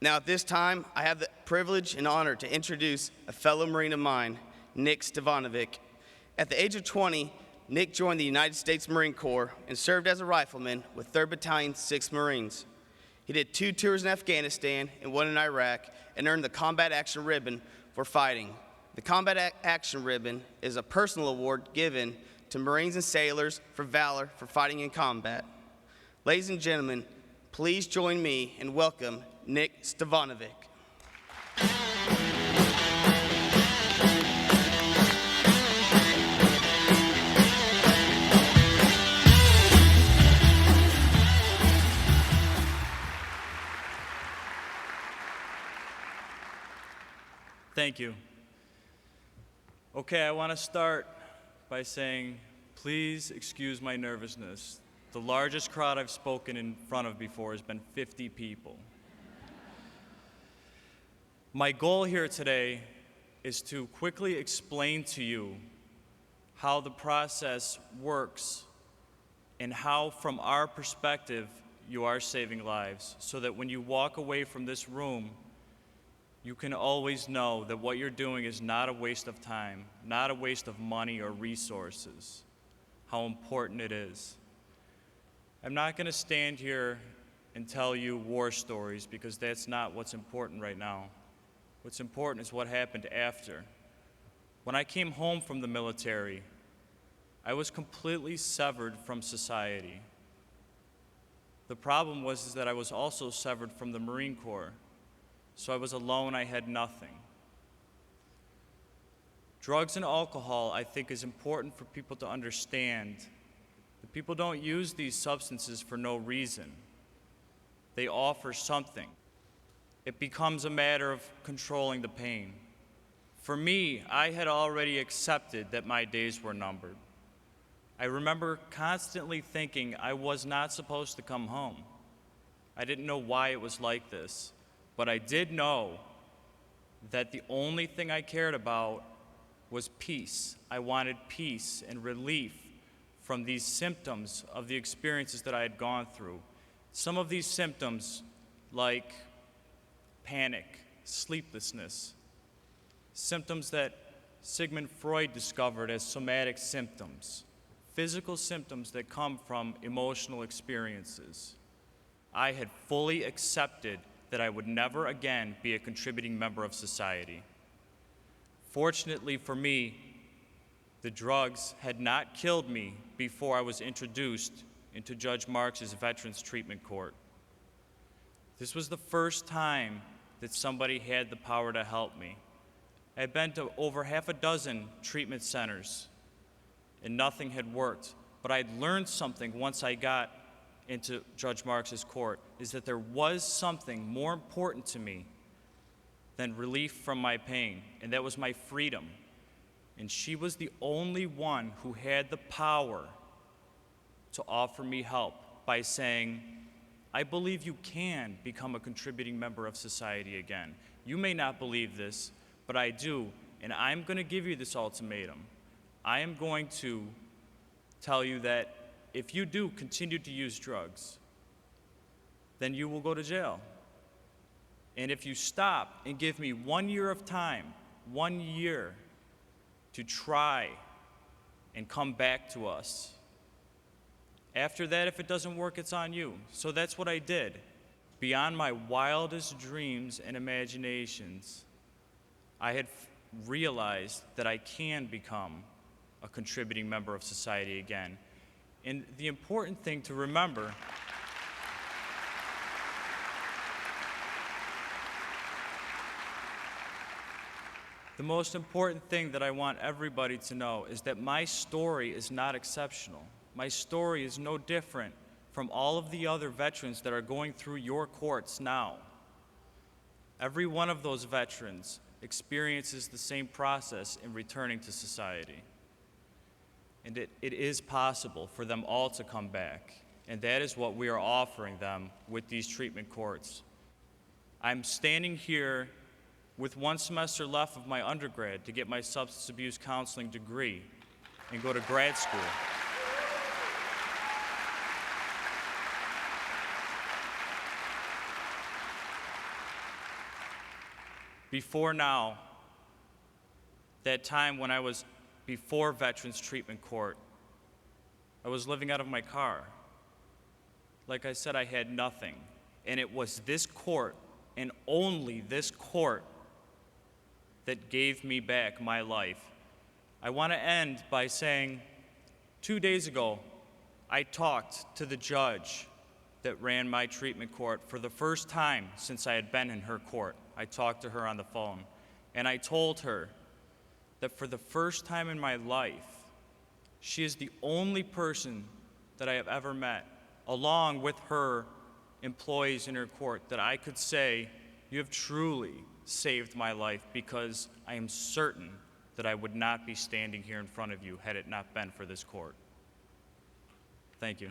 Now at this time, I have the privilege and honor to introduce a fellow Marine of mine, Nick Stevanovic. At the age of 20, Nick joined the United States Marine Corps and served as a rifleman with 3rd Battalion, 6th Marines. He did 2 tours in Afghanistan and 1 in Iraq and earned the Combat Action Ribbon for fighting. The Combat Action Ribbon is a personal award given to Marines and sailors for valor for fighting in combat. Ladies and gentlemen, please join me in welcome Nick Stevanovic. Thank you. Okay, I want to start by saying, please excuse my nervousness. The largest crowd I've spoken in front of before has been 50 people. My goal here today is to quickly explain to you how the process works and how, from our perspective, you are saving lives, so that when you walk away from this room, you can always know that what you're doing is not a waste of time, not a waste of money or resources, how important it is. I'm not going to stand here and tell you war stories because that's not what's important right now. What's important is what happened after. When I came home from the military, I was completely severed from society. The problem was that I was also severed from the Marine Corps. So I was alone, I had nothing. Drugs and alcohol, I think, is important for people to understand that people don't use these substances for no reason. They offer something. It becomes a matter of controlling the pain. For me, I had already accepted that my days were numbered. I remember constantly thinking I was not supposed to come home. I didn't know why it was like this. But I did know that the only thing I cared about was peace. I wanted peace and relief from these symptoms of the experiences that I had gone through. Some of these symptoms, like panic, sleeplessness, symptoms that Sigmund Freud discovered as somatic symptoms, physical symptoms that come from emotional experiences. I had fully accepted that I would never again be a contributing member of society. Fortunately for me, the drugs had not killed me before I was introduced into Judge Marks's Veterans Treatment Court. This was the first time that somebody had the power to help me. I had been to over half a dozen treatment centers, and nothing had worked. But I'd learned something once I got into Judge Marks's court, is that there was something more important to me than relief from my pain, and that was my freedom. And she was the only one who had the power to offer me help by saying, I believe you can become a contributing member of society again. You may not believe this, but I do, and I'm going to give you this ultimatum. I am going to tell you that if you do continue to use drugs, then you will go to jail. And if you stop and give me 1 year of time, 1 year to try and come back to us, after that, if it doesn't work, it's on you. So that's what I did. Beyond my wildest dreams and imaginations, I had realized that I can become a contributing member of society again. And the important thing to remember the most important thing that I want everybody to know is that my story is not exceptional. My story is no different from all of the other veterans that are going through your courts now. Every one of those veterans experiences the same process in returning to society. And it is possible for them all to come back. And that is what we are offering them with these treatment courts. I'm standing here with 1 semester left of my undergrad to get my substance abuse counseling degree and go to grad school. before now, that time when I was before Veterans Treatment Court, I was living out of my car. Like I said, I had nothing. And it was this court, and only this court, that gave me back my life. I want to end by saying, 2 days ago, I talked to the judge that ran my treatment court for the first time since I had been in her court. I talked to her on the phone, and I told her that for the first time in my life, she is the only person that I have ever met, along with her employees in her court, that I could say, you have truly saved my life, because I am certain that I would not be standing here in front of you had it not been for this court. Thank you.